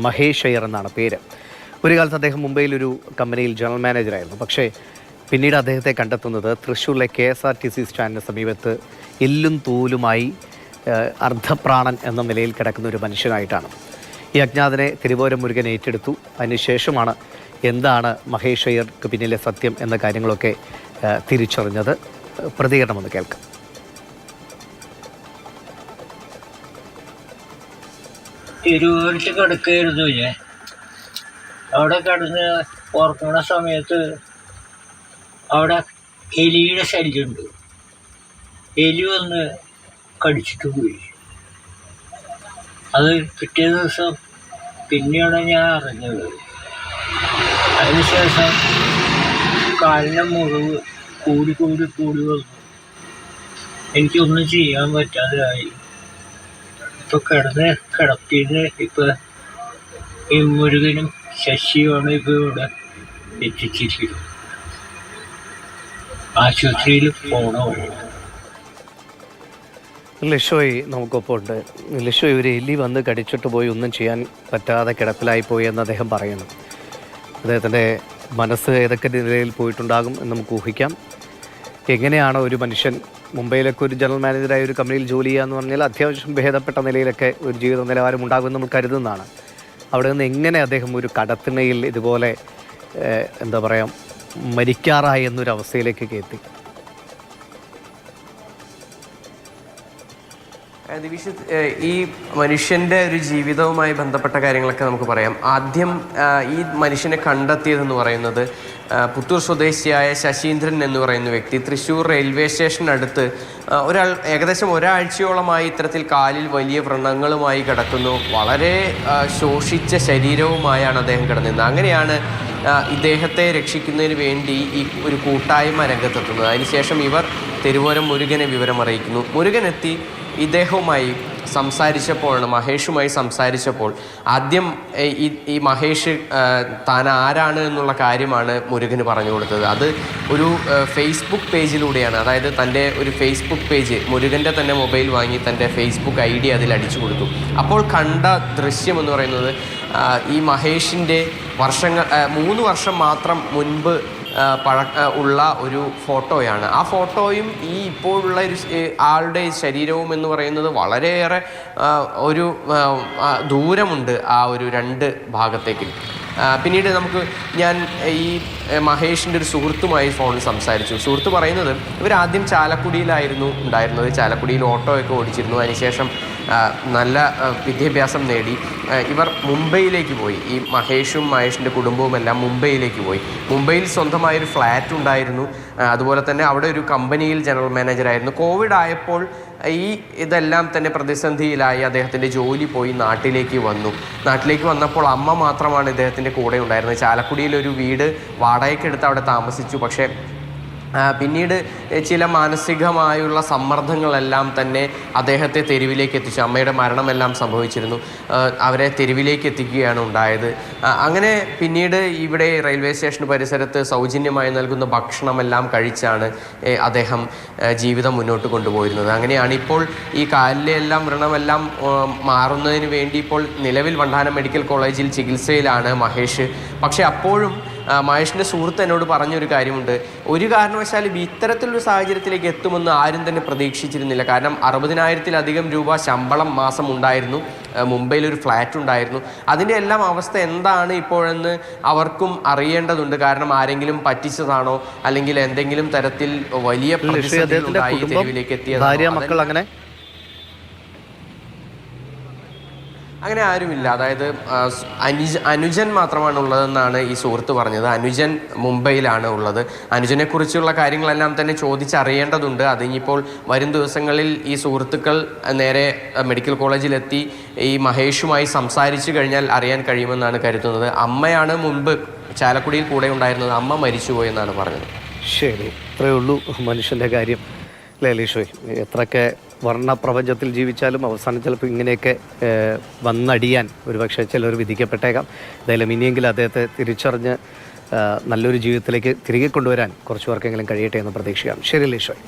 മഹേഷ് അയ്യർ എന്നാണ് പേര്. ഒരു കാലത്ത് അദ്ദേഹം മുംബൈയിലൊരു കമ്പനിയിൽ ജനറൽ മാനേജറായിരുന്നു. പക്ഷേ പിന്നീട് അദ്ദേഹത്തെ കണ്ടെത്തുന്നത് തൃശ്ശൂരിലെ KSRTC സ്റ്റാൻഡിന് സമീപത്ത് എല്ലും തൂലുമായി അർദ്ധപ്രാണൻ എന്ന നിലയിൽ കിടക്കുന്ന ഒരു മനുഷ്യനായിട്ടാണ്. ഈ അജ്ഞാതനെ തിരുവോരം മുരുകൻ ഏറ്റെടുത്തു. അതിനുശേഷമാണ് എന്താണ് മഹേഷ് അയ്യർക്ക് പിന്നിലെ സത്യം എന്ന കാര്യങ്ങളൊക്കെ തിരിച്ചറിഞ്ഞത്. പ്രതികരണം ഒന്ന് കേൾക്കാം. തിരുവോരത്ത് കിടക്കായിരുന്നു ഞാൻ. അവിടെ കിടന്ന് ഓർക്കുന്ന സമയത്ത് അവിടെ എലിയുടെ ശല്യമുണ്ട്. എലി വന്ന് കടിച്ചിട്ട് പോയി. അത് പിറ്റേ ദിവസം പിന്നെയാണ് ഞാൻ അറിഞ്ഞത്. അതിനുശേഷം കാലിൻ്റെ മുറിവ് കൂടി വന്നു. എനിക്കൊന്നും ചെയ്യാൻ പറ്റാതെ ആയി. ഇപ്പൊ കിടത്തിയത് ഇപ്പൊ ഈ മുരുകനും ശശിയുമാണ് ഇപ്പൊ ഇവിടെ എത്തിച്ചിരിക്കുന്നത്. ആശുപത്രിയിൽ പോണോ? ലിഷോയ് നമുക്കൊപ്പം ഉണ്ട്. ലിഷോയ്, ഒരു എലി വന്ന് കടിച്ചിട്ട് പോയി, ഒന്നും ചെയ്യാൻ പറ്റാതെ കിടപ്പിലായി പോയി എന്ന് അദ്ദേഹം പറയുന്നു. അദ്ദേഹത്തിൻ്റെ മനസ്സ് ഏതൊക്കെ നിലയിൽ പോയിട്ടുണ്ടാകും എന്ന് നമുക്ക് ഊഹിക്കാം. എങ്ങനെയാണ് ഒരു മനുഷ്യൻ മുംബൈയിലൊക്കെ ഒരു ജനറൽ മാനേജറായ ഒരു കമ്പനിയിൽ ജോലി ചെയ്യുക എന്ന് പറഞ്ഞാൽ അത്യാവശ്യം ഭേദപ്പെട്ട നിലയിലൊക്കെ ഒരു ജീവിത നിലവാരം ഉണ്ടാകുമെന്ന് നമ്മൾ കരുതുന്നതാണ്. അവിടെ നിന്ന് എങ്ങനെ അദ്ദേഹം ഒരു കടത്തിണയിൽ ഇതുപോലെ എന്താ പറയുക മരിക്കാറായി എന്നൊരവസ്ഥയിലേക്കൊക്കെ എത്തി? ദിവിഷ്, ഈ മനുഷ്യൻ്റെ ഒരു ജീവിതവുമായി ബന്ധപ്പെട്ട കാര്യങ്ങളൊക്കെ നമുക്ക് പറയാം. ആദ്യം ഈ മനുഷ്യനെ കണ്ടെത്തിയതെന്ന് പറയുന്നത് പുത്തൂർ സ്വദേശിയായ ശശീന്ദ്രൻ എന്ന് പറയുന്ന വ്യക്തി തൃശ്ശൂർ റെയിൽവേ സ്റ്റേഷനടുത്ത് ഏകദേശം ഒരാഴ്ചയോളമായി ഇത്തരത്തിൽ കാലിൽ വലിയ വ്രണങ്ങളുമായി കിടക്കുന്നു. വളരെ ശോഷിച്ച ശരീരവുമായാണ് അദ്ദേഹം കിടന്നിരുന്നത്. അങ്ങനെയാണ് ഇദ്ദേഹത്തെ രക്ഷിക്കുന്നതിന് വേണ്ടി ഈ ഒരു കൂട്ടായ്മ രംഗത്തെത്തുന്നത്. അതിനുശേഷം ഇവർ തിരുവോരം മുരുകനെ വിവരമറിയിക്കുന്നു. മുരുകനെത്തി ഇദ്ദേഹവുമായി സംസാരിച്ചപ്പോഴാണ്, മഹേഷുമായി സംസാരിച്ചപ്പോൾ ആദ്യം ഈ മഹേഷ് താൻ ആരാണ് എന്നുള്ള കാര്യമാണ് മുരുകന് പറഞ്ഞു കൊടുത്തത്. അത് ഒരു ഫേസ്ബുക്ക് പേജിലൂടെയാണ്. അതായത് തൻ്റെ ഒരു ഫേസ്ബുക്ക് പേജ്, മുരുകൻ്റെ തന്നെ മൊബൈൽ വാങ്ങി തൻ്റെ ഫേസ്ബുക്ക് ID അതിൽ അടിച്ചു കൊടുത്തു. അപ്പോൾ കണ്ട ദൃശ്യം എന്ന് പറയുന്നത് ഈ മഹേഷിൻ്റെ 3 വർഷം മാത്രം മുൻപ് ഉള്ള ഒരു ഫോട്ടോയാണ്. ആ ഫോട്ടോയും ഈ ഇപ്പോഴുള്ള ഒരു ആളുടെ ശരീരവും എന്ന് പറയുന്നത് വളരെയേറെ ഒരു ദൂരമുണ്ട് ആ ഒരു 2 ഭാഗത്തേക്ക്. പിന്നീട് ഞാൻ ഈ മഹേഷിൻ്റെ ഒരു സുഹൃത്തുമായി ഫോണിൽ സംസാരിച്ചു. സുഹൃത്ത് പറയുന്നത് ഇവരാദ്യം ചാലക്കുടിയിലായിരുന്നു ഉണ്ടായിരുന്നത്. ചാലക്കുടിയിൽ ഓട്ടോയൊക്കെ ഓടിച്ചിരുന്നു. അതിനുശേഷം നല്ല വിദ്യാഭ്യാസം നേടി ഇവർ മുംബൈയിലേക്ക് പോയി. ഈ മഹേഷിൻ്റെ കുടുംബവും എല്ലാം മുംബൈയിലേക്ക് പോയി. മുംബൈയിൽ സ്വന്തമായൊരു ഫ്ലാറ്റ് ഉണ്ടായിരുന്നു. അതുപോലെ തന്നെ അവിടെ ഒരു കമ്പനിയിൽ ജനറൽ മാനേജറായിരുന്നു. കോവിഡ് ആയപ്പോൾ ഇതെല്ലാം തന്നെ പ്രതിസന്ധിയിലായി. അദ്ദേഹത്തിൻ്റെ ജോലി പോയി നാട്ടിലേക്ക് വന്നപ്പോൾ അമ്മ മാത്രമാണ് ഇദ്ദേഹത്തിൻ്റെ കൂടെ ഉണ്ടായിരുന്നത്. ചാലക്കുടിയിലൊരു വീട് വാടകയ്ക്കെടുത്ത് അവിടെ താമസിച്ചു. പക്ഷേ പിന്നീട് ചില മാനസികമായുള്ള സമ്മർദ്ദങ്ങളെല്ലാം തന്നെ അദ്ദേഹത്തെ തെരുവിലേക്ക് എത്തിച്ചു. അമ്മയുടെ മരണമെല്ലാം സംഭവിച്ചിരുന്നു. അവരെ തെരുവിലേക്ക് എത്തിക്കുകയാണ് ഉണ്ടായത്. അങ്ങനെ പിന്നീട് ഇവിടെ റെയിൽവേ സ്റ്റേഷൻ പരിസരത്ത് സൗജന്യമായി നൽകുന്ന ഭക്ഷണമെല്ലാം കഴിച്ചാണ് അദ്ദേഹം ജീവിതം മുന്നോട്ട് കൊണ്ടുപോയിരുന്നത്. അങ്ങനെയാണ് ഇപ്പോൾ ഈ കാലിലെ എല്ലാം വ്രണമെല്ലാം മാറുന്നതിന് വേണ്ടി ഇപ്പോൾ നിലവിൽ വണ്ടാനം മെഡിക്കൽ കോളേജിൽ ചികിത്സയിലാണ് മഹേഷ്. പക്ഷേ അപ്പോഴും മഹേഷിൻ്റെ സുഹൃത്ത് എന്നോട് പറഞ്ഞൊരു കാര്യമുണ്ട്. ഒരു കാരണവശാലും ഇത്തരത്തിലൊരു സാഹചര്യത്തിലേക്ക് എത്തുമെന്ന് ആരും തന്നെ പ്രതീക്ഷിച്ചിരുന്നില്ല. കാരണം 60,000-ലധികം രൂപ ശമ്പളം മാസം ഉണ്ടായിരുന്നു. മുംബൈയിലൊരു ഫ്ലാറ്റ് ഉണ്ടായിരുന്നു. അതിൻ്റെ എല്ലാം അവസ്ഥ എന്താണ് ഇപ്പോഴെന്ന് അവർക്കും അറിയേണ്ടതുണ്ട്. കാരണം ആരെങ്കിലും പറ്റിച്ചതാണോ, അല്ലെങ്കിൽ എന്തെങ്കിലും തരത്തിൽ വലിയ പ്രതിസന്ധികളുണ്ടായി തെരുവിലേക്ക് എത്തിയതാണോ? അങ്ങനെ ആരുമില്ല. അതായത് അനുജൻ മാത്രമാണ് ഉള്ളതെന്നാണ് ഈ സുഹൃത്ത് പറഞ്ഞത്. അനുജൻ മുംബൈയിലാണ് ഉള്ളത്. അനുജനെക്കുറിച്ചുള്ള കാര്യങ്ങളെല്ലാം തന്നെ ചോദിച്ചറിയേണ്ടതുണ്ട്. അതിനിപ്പോൾ വരും ദിവസങ്ങളിൽ ഈ സുഹൃത്തുക്കൾ നേരെ മെഡിക്കൽ കോളേജിലെത്തി ഈ മഹേഷുമായി സംസാരിച്ചു കഴിഞ്ഞാൽ അറിയാൻ കഴിയുമെന്നാണ് കരുതുന്നത്. അമ്മയാണ് മുൻപ് ചാലക്കുടിയിൽ കൂടെ ഉണ്ടായിരുന്നത്. അമ്മ മരിച്ചുപോയെന്നാണ് പറഞ്ഞത്. ശരി, ഇത്രയേ ഉള്ളൂ മനുഷ്യൻ്റെ കാര്യം. ലിഷോയ്, എത്രയൊക്കെ വർണ്ണപ്രപഞ്ചത്തിൽ ജീവിച്ചാലും അവസാനം ചിലപ്പോൾ ഇങ്ങനെയൊക്കെ വന്നടിയാൻ ഒരുപക്ഷെ ചിലർ വിധിക്കപ്പെട്ടേക്കാം. എന്തായാലും ഇനിയെങ്കിലും അദ്ദേഹത്തെ തിരിച്ചറിഞ്ഞ് നല്ലൊരു ജീവിതത്തിലേക്ക് തിരികെ കൊണ്ടുവരാൻ കുറച്ച് പേർക്കെങ്കിലും കഴിയട്ടെ എന്ന് പ്രതീക്ഷിക്കാം. ശരി ലിഷോയ്.